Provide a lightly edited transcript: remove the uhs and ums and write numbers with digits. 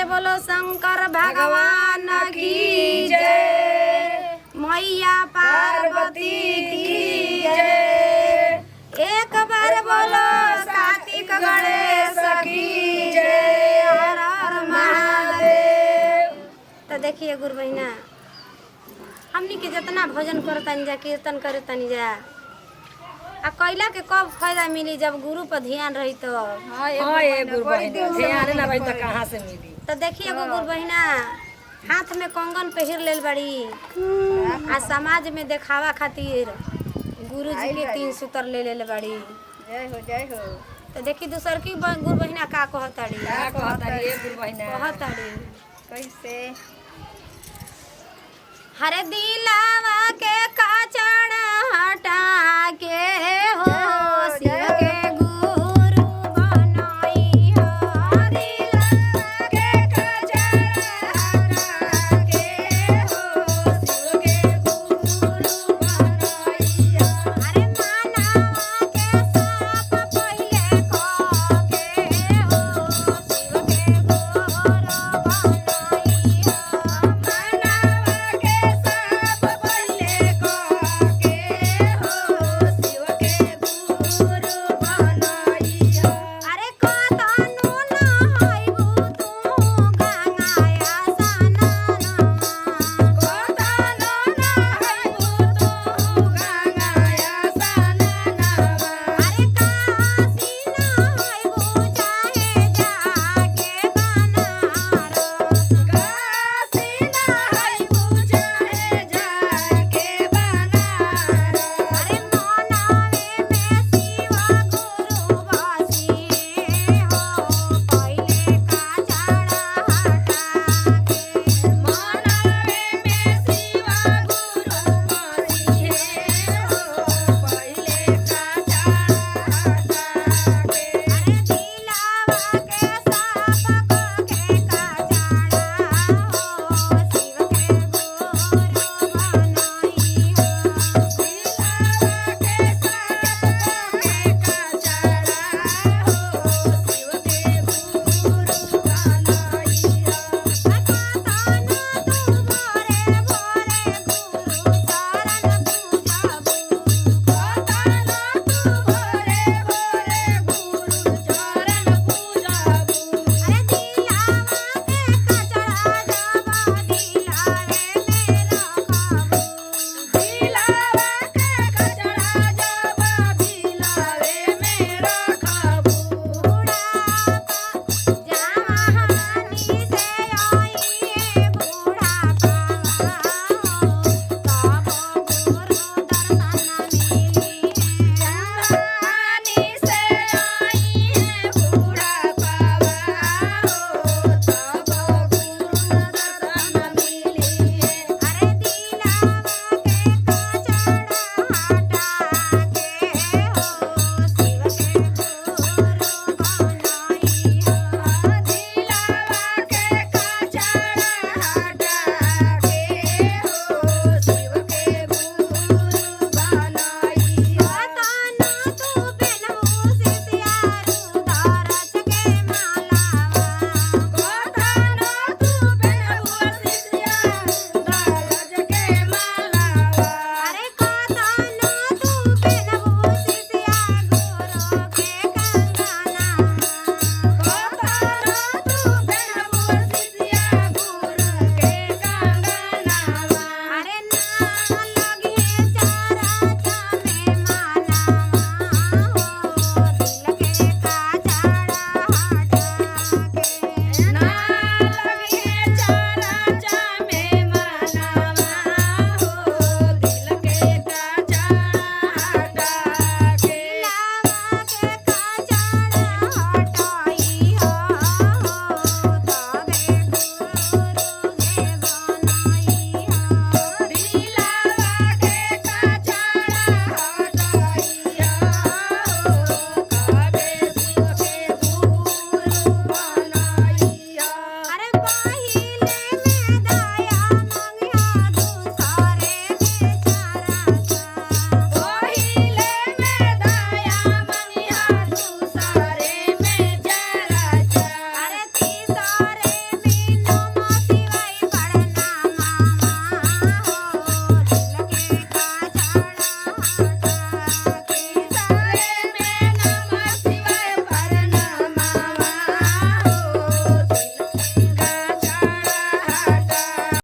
बोलो शंकर भगवान की जय, मैया पार्वती की जय। एक बार बोलो कार्तिक गणेश की जय, हर हर महादेव। तो देखिए गुरु बहिना, हमनी के जितना भजन करतनी जा, कीर्तन करतनी जा, आ कैला के कब फायदा मिली जब गुरु पर ध्यान रही तो। ये गुरु बहिना ध्यान ना रही तो कहाँ से मिली। तो देखिए गुरु बहिना, हाथ में कंगन पहिर लेल बड़ी, आ समाज में देखावा खातिर गुरु जी के 3 सूत्र ले ले बड़ी। जय हो जय हो। तो देखी दूसर की गुरु बहिना का कहताड़ी, गुरु बहिना कहताड़ी कैसे? हरे दिलावा के